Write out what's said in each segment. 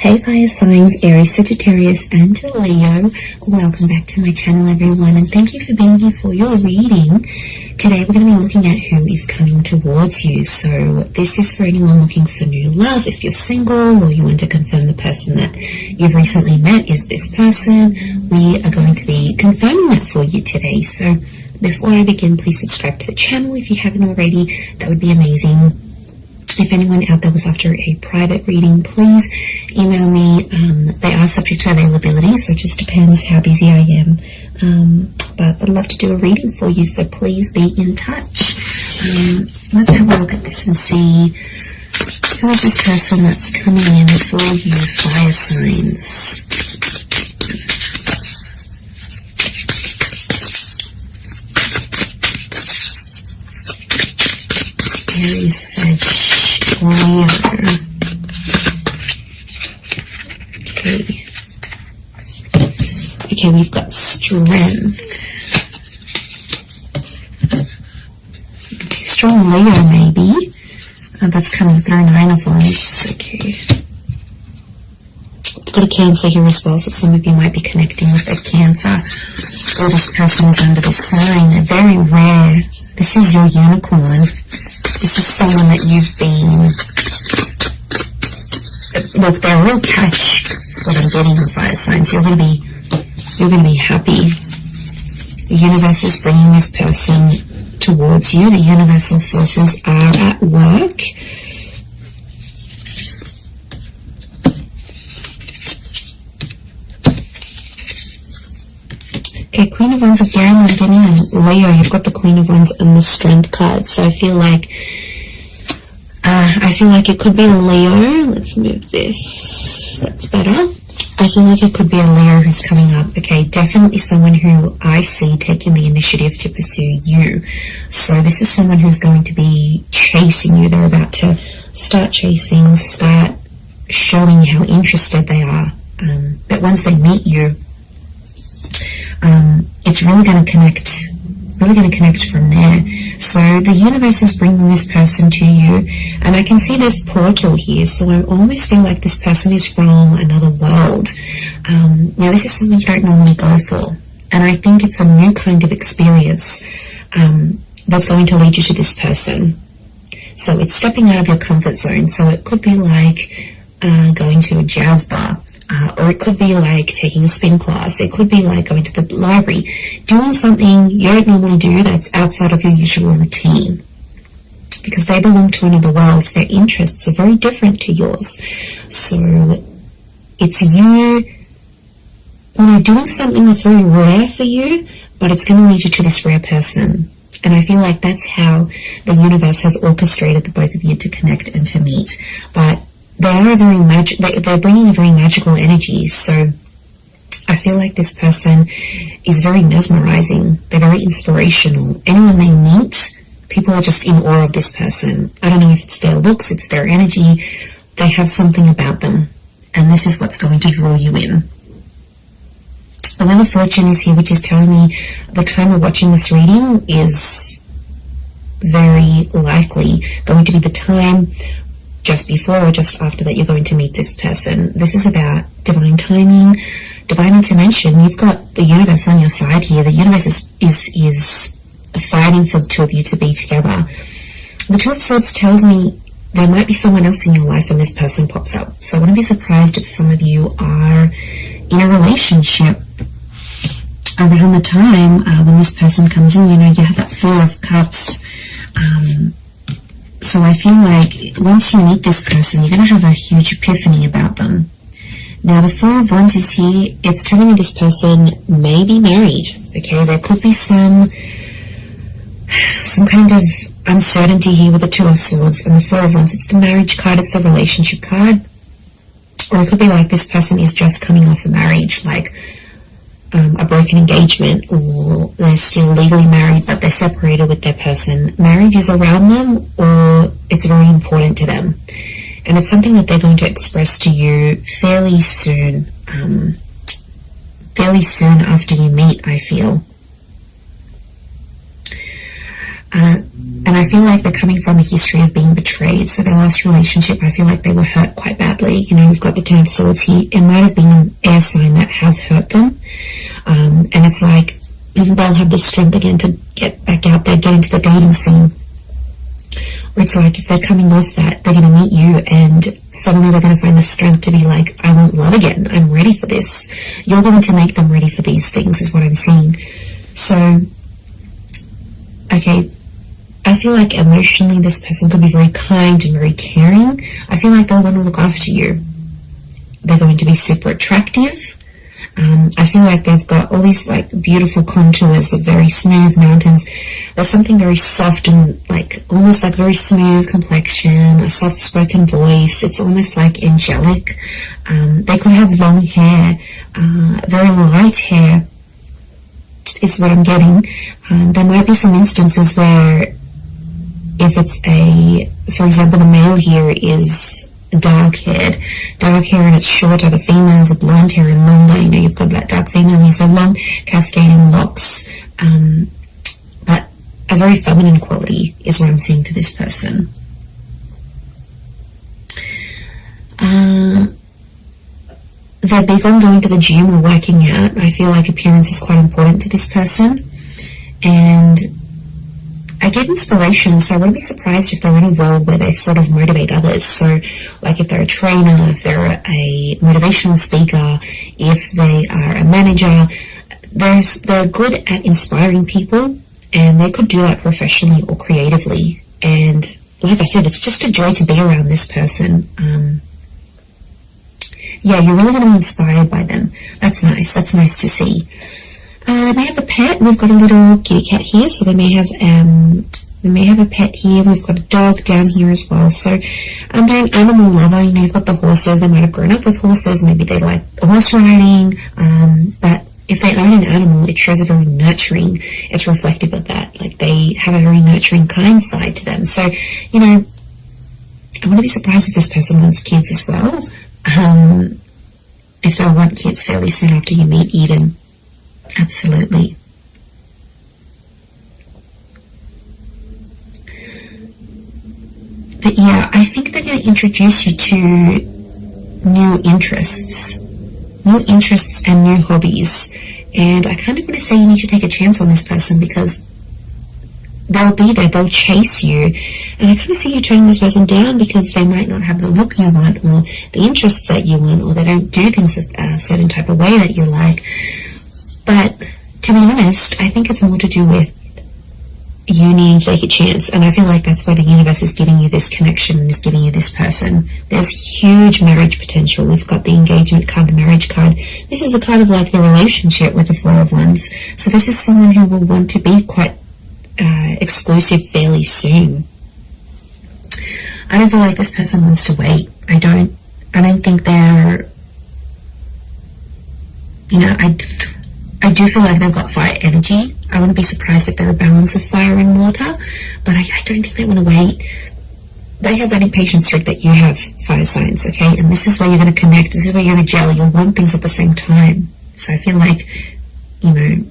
Hey fire signs, Aries, Sagittarius and Leo. Welcome back to my channel everyone, and thank you for being here for your reading. Today we're going to be looking at who is coming towards you. So this is for anyone looking for new love. If you're single or you want to confirm the person that you've recently met is this person, we are going to be confirming that for you today. So before I begin, please subscribe to the channel if you haven't already. That would be amazing. If anyone out there was after a private reading, please email me. They are subject to availability, so it just depends how busy I am. But I'd love to do a reading for you, so please be in touch. Let's have a look at this and see who is this person that's coming in for you, fire signs. Aries, Sag, Leo. Okay, we've got strength. Okay, strong Leo maybe. That's coming through, 9 of Wands. Okay. We've got a Cancer here as well, so some of you might be connecting with a Cancer. Or this person is under this sign. They're very rare. This is your unicorn. This is someone that you've been, look, they're a real catch. That's what I'm getting on fire signs. You're going to be happy. The universe is bringing this person towards you. The universal forces are at work. Okay, Queen of Wands again. I'm getting Leo. You've got the Queen of Wands and the Strength card. So I feel like it could be a Leo. Let's move this. That's better. I feel like it could be a Leo who's coming up. Okay, definitely someone who I see taking the initiative to pursue you. So this is someone who's going to be chasing you. They're about to start chasing, start showing how interested they are. But once they meet you, it's really going to connect from there. So the universe is bringing this person to you, and I can see this portal here, so I almost feel like this person is from another world. Now this is something you don't normally go for, and I think it's a new kind of experience that's going to lead you to this person. So it's stepping out of your comfort zone. So it could be like going to a jazz bar. Or it could be like taking a spin class. It could be like going to the library, doing something you don't normally do that's outside of your usual routine. Because they belong to another world. Their interests are very different to yours. So it's you doing something that's very rare for you, but it's going to lead you to this rare person. And I feel like that's how the universe has orchestrated the both of you to connect and to meet. But they are they're bringing a very magical energy. So I feel like this person is very mesmerizing. They're very inspirational. Anyone they meet, people are just in awe of this person. I don't know if it's their looks, it's their energy. They have something about them, and this is what's going to draw you in. The Wheel of Fortune is here, which is telling me the time of watching this reading is very likely going to be the time just before or just after that you're going to meet this person. This is about divine timing, divine intervention. You've got the universe on your side here. The universe is fighting for the two of you to be together. The Two of Swords tells me there might be someone else in your life when this person pops up. So I wouldn't be surprised if some of you are in a relationship around the time when this person comes in. You have that Four of Cups. So I feel like once you meet this person, you're going to have a huge epiphany about them. Now, the Four of Wands is here. It's telling me this person may be married. Okay, there could be some kind of uncertainty here with the Two of Swords and the Four of Wands. It's the marriage card. It's the relationship card. Or it could be like this person is just coming off a marriage, like a broken engagement, or they're still legally married but they're separated with their person. Marriage is around them, or it's very important to them, and it's something that they're going to express to you fairly soon after you meet, I feel. And I feel like they're coming from a history of being betrayed. So their last relationship, I feel like they were hurt quite badly. You know, we've got the Ten of Swords here. It might have been an air sign that has hurt them. And it's like they'll have the strength again to get back out there, get into the dating scene. Or it's like if they're coming off that, they're going to meet you and suddenly they're going to find the strength to be like, I want love again. I'm ready for this. You're going to make them ready for these things is what I'm seeing. So, okay, I feel like emotionally this person could be very kind and very caring. I feel like they'll want to look after you. They're going to be super attractive. I feel like they've got all these like beautiful contours of very smooth mountains. There's something very soft and like almost like very smooth complexion, a soft spoken voice. It's almost like angelic. They could have long hair, very light hair is what I'm getting. There might be some instances where if it's for example, the male here is dark hair and it's shorter, the females are blonde hair and longer. You know, you've got that dark female here, so long cascading locks, but a very feminine quality is what I'm seeing to this person. They're big on going to the gym or working out. I feel like appearance is quite important to this person, and I get inspiration, so I wouldn't be surprised if they're in a role where they sort of motivate others. So like if they're a trainer, if they're a motivational speaker, if they are a manager, they're good at inspiring people, and they could do that professionally or creatively. And like I said, it's just a joy to be around this person. Yeah, you're really going to be inspired by them. That's nice. That's nice to see. They may have a pet. We've got a little kitty cat here, so they may have a pet here. We've got a dog down here as well. So they're an animal lover. You know, you've got the horses. They might have grown up with horses. Maybe they like horse riding. But if they own an animal, it shows a very nurturing. It's reflective of that. Like they have a very nurturing, kind side to them. So, you know, I wouldn't be surprised if this person wants kids as well. If they'll want kids fairly soon after you meet, even. Absolutely. But yeah, I think they're going to introduce you to new interests and new hobbies. And I kind of want to say you need to take a chance on this person, because they'll be there, they'll chase you. And I kind of see you turning this person down because they might not have the look you want or the interests that you want, or they don't do things a certain type of way that you like. But to be honest, I think it's more to do with you needing to take a chance. And I feel like that's why the universe is giving you this connection and is giving you this person. There's huge marriage potential. We've got the engagement card, the marriage card. This is the card of like the relationship with the Four of Wands. So this is someone who will want to be quite exclusive fairly soon. I don't feel like this person wants to wait. I don't think they're, you know, I do feel like they've got fire energy. I wouldn't be surprised if they're a balance of fire and water, but I don't think they want to wait. They have that impatient streak that you have, fire signs, okay? And this is where you're going to connect. This is where you're going to gel. You'll want things at the same time. So I feel like, you know,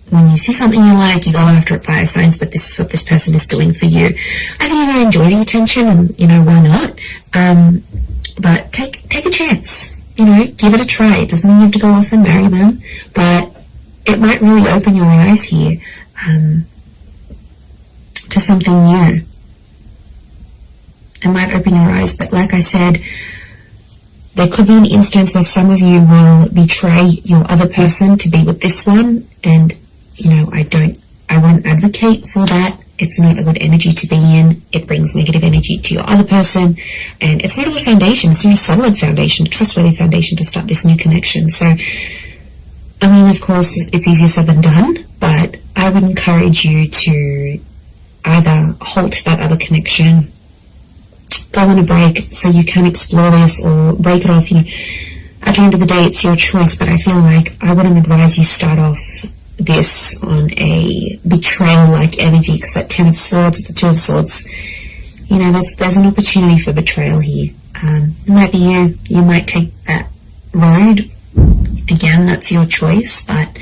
when you see something you like, you go after it, fire signs, but this is what this person is doing for you. I think you're going to enjoy the attention, and, you know, why not? But take a chance. You know, give it a try. It doesn't mean you have to go off and marry them, but it might really open your eyes here to something new. It might open your eyes, but like I said, there could be an instance where some of you will betray your other person to be with this one, and, you know, I wouldn't advocate for that. It's not a good energy to be in. It brings negative energy to your other person, and it's not a good foundation. It's not a solid foundation, a trustworthy foundation to start this new connection. So, I mean, of course, it's easier said than done, but I would encourage you to either halt that other connection, go on a break so you can explore this, or break it off. You know, at the end of the day, it's your choice, but I feel like I wouldn't advise you start off this on a betrayal-like energy, because that Ten of Swords with the Two of Swords, you know, there's an opportunity for betrayal here. It might be you might take that road. Again, that's your choice, but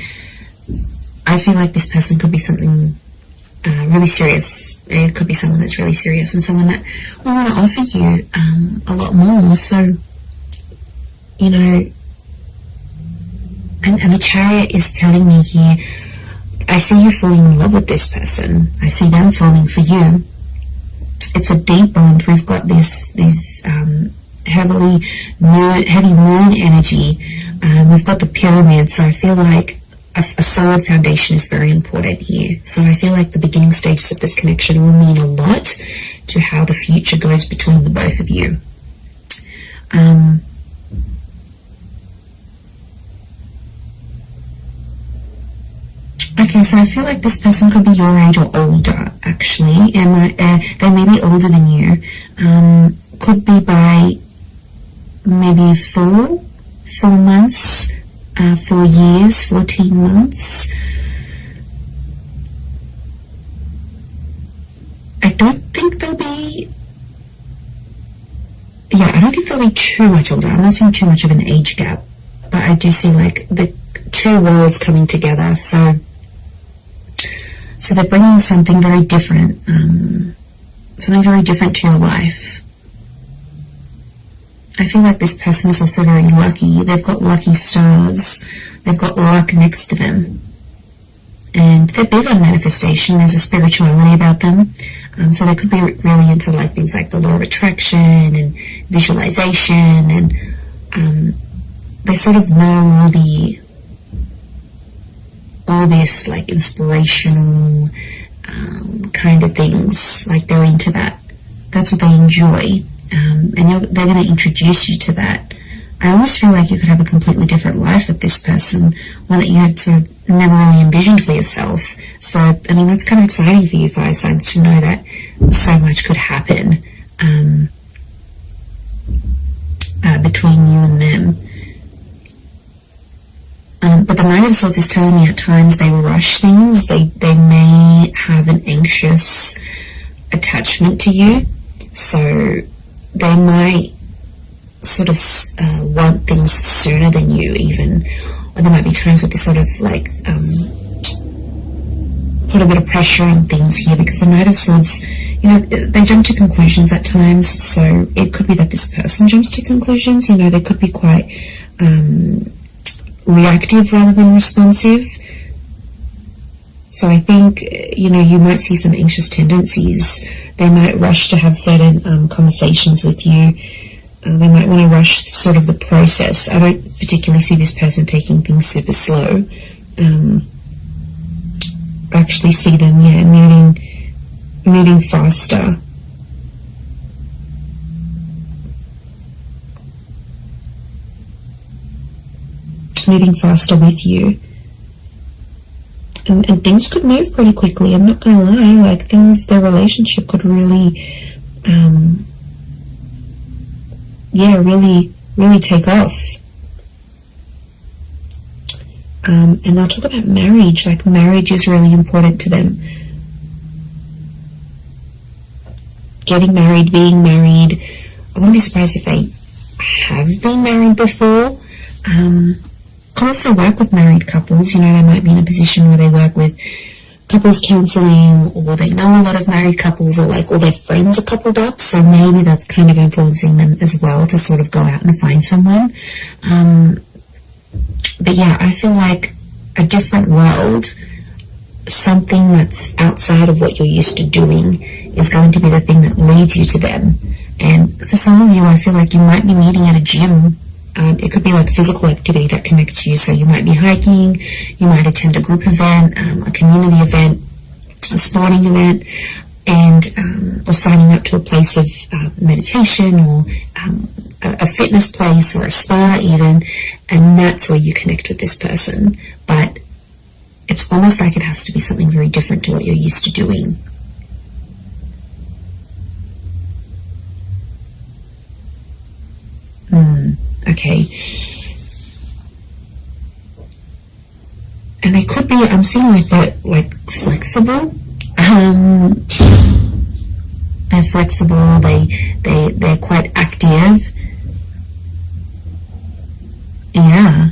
I feel like this person could be something really serious. It could be someone that's really serious and someone that will want to offer you a lot more. So, you know, and the Chariot is telling me here, I see you falling in love with this person. I see them falling for you. It's a deep bond. We've got this heavy moon energy. We've got the pyramid, so I feel like a solid foundation is very important here. So I feel like the beginning stages of this connection will mean a lot to how the future goes between the both of you. Okay, so I feel like this person could be your age or older, actually. And they may be older than you. Could be by maybe 4 months, 4 years, 14 months. I don't think they'll be too much older. I'm not seeing too much of an age gap, but I do see like the two worlds coming together. So they're bringing something very different, to your life. I feel like this person is also very lucky. They've got lucky stars. They've got luck next to them. And they're big on manifestation. There's a spirituality about them. So they could be really into like things like the law of attraction and visualization. And they sort of know all this like inspirational kind of things. Like they're into that. That's what they enjoy. And they're going to introduce you to that. I almost feel like you could have a completely different life with this person, one that you had sort of never really envisioned for yourself. So, I mean, that's kind of exciting for you fire signs to know that so much could happen between you and them. But the Knight of Swords is telling me at times they rush things. They may have an anxious attachment to you. So they might sort of want things sooner than you even. Or there might be times where they sort of like put a bit of pressure on things here, because the Knight of Swords, you know, they jump to conclusions at times. So it could be that this person jumps to conclusions. You know, they could be quite reactive rather than responsive. So I think, you know, you might see some anxious tendencies. They might rush to have certain conversations with you. They might want to rush sort of the process. I don't particularly see this person taking things super slow. I actually see them, moving faster. Moving faster with you. And things could move pretty quickly. I'm not going to lie. Like their relationship could really, really take off. And they'll talk about marriage. Like marriage is really important to them. Getting married, being married. I wouldn't be surprised if they have been married before. Can also work with married couples. You know, they might be in a position where they work with couples counseling, or they know a lot of married couples, or like all their friends are coupled up, so maybe that's kind of influencing them as well to sort of go out and find someone. But yeah, I feel like a different world, something that's outside of what you're used to doing, is going to be the thing that leads you to them. And for some of you, I feel like you might be meeting at a gym. It could be like physical activity that connects you. So you might be hiking, you might attend a group event, a community event, a sporting event, and or signing up to a place of meditation, or a fitness place, or a spa even, and that's where you connect with this person. But it's almost like it has to be something very different to what you're used to doing. Okay. And they could be, I'm seeing like they're like flexible. They're flexible, they're quite active. Yeah.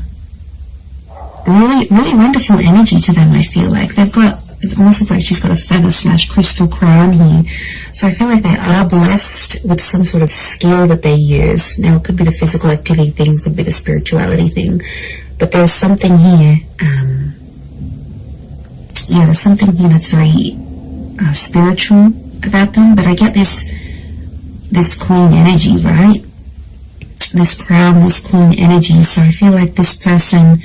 Really, really wonderful energy to them, I feel like. They've got it's almost like she's got a feather / crystal crown here. So I feel like they are blessed with some sort of skill that they use. Now, it could be the physical activity thing, it could be the spirituality thing, but there's something here, yeah, there's something here that's very spiritual about them. But I get this queen energy, right? This crown, this queen energy. So I feel like this person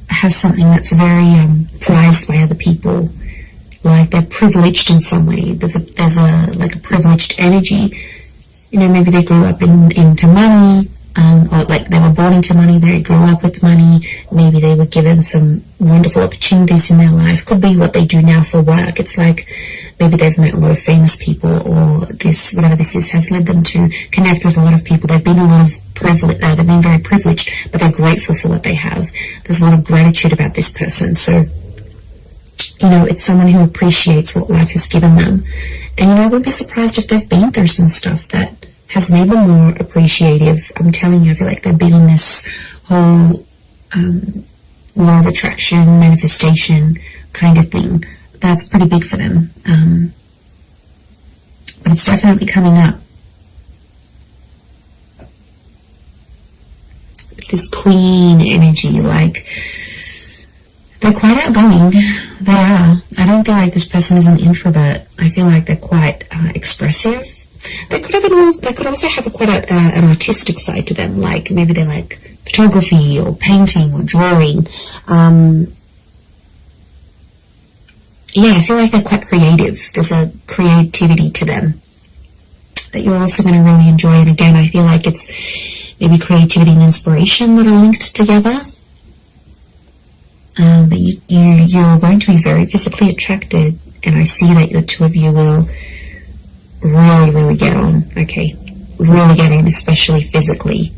has something that's very prized by other people, like they're privileged in some way. There's a like a privileged energy. You know, maybe they grew up into money, or like they were born into money, they grew up with money, maybe they were given some wonderful opportunities in their life. Could be what they do now for work. It's like maybe they've met a lot of famous people, or this, whatever this is, has led them to connect with a lot of people. They've been a lot of privilege, they've been very privileged, but they're grateful for what they have. There's a lot of gratitude about this person. So, you know, it's someone who appreciates what life has given them. And, you know, I wouldn't be surprised if they've been through some stuff that has made them more appreciative. I'm telling you, I feel like they've been on this whole law of attraction, manifestation kind of thing. That's pretty big for them. But it's definitely coming up. This queen energy, like, they're quite outgoing. They are. I don't feel like this person is an introvert. I feel like they're quite expressive. They could also have quite an artistic side to them. Like maybe they like photography or painting or drawing. Yeah, I feel like they're quite creative. There's a creativity to them that you're also going to really enjoy. And again, I feel like it's maybe creativity and inspiration that are linked together. But you're going to be very physically attracted, and I see that the two of you will really get on. Okay, really get on, especially physically.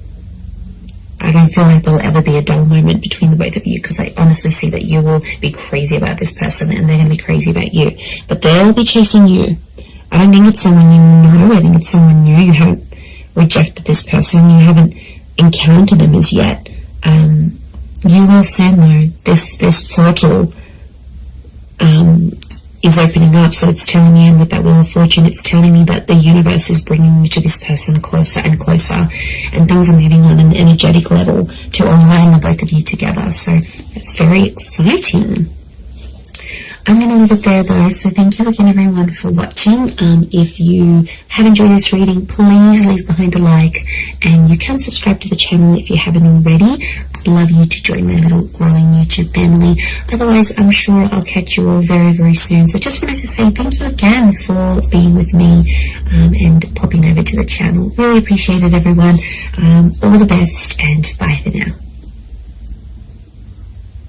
I don't feel like there'll ever be a dull moment between the both of you, because I honestly see that you will be crazy about this person and they're going to be crazy about you, but they'll be chasing you. I don't think it's someone you know. I think it's someone new. You haven't rejected this person. You haven't encountered them as yet. You will soon know. This portal is opening up, so it's telling me, and with that Wheel of Fortune, it's telling me that the universe is bringing you to this person closer and closer, and things are moving on an energetic level to align the both of you together. So it's very exciting. I'm going to leave it there though, so thank you again everyone for watching. If you have enjoyed this reading, please leave behind a like, and you can subscribe to the channel if you haven't already. I'd love you to join my little growing YouTube family. Otherwise, I'm sure I'll catch you all very soon. So just wanted to say thank you again for being with me and popping over to the channel. Really appreciate it, everyone. All the best, and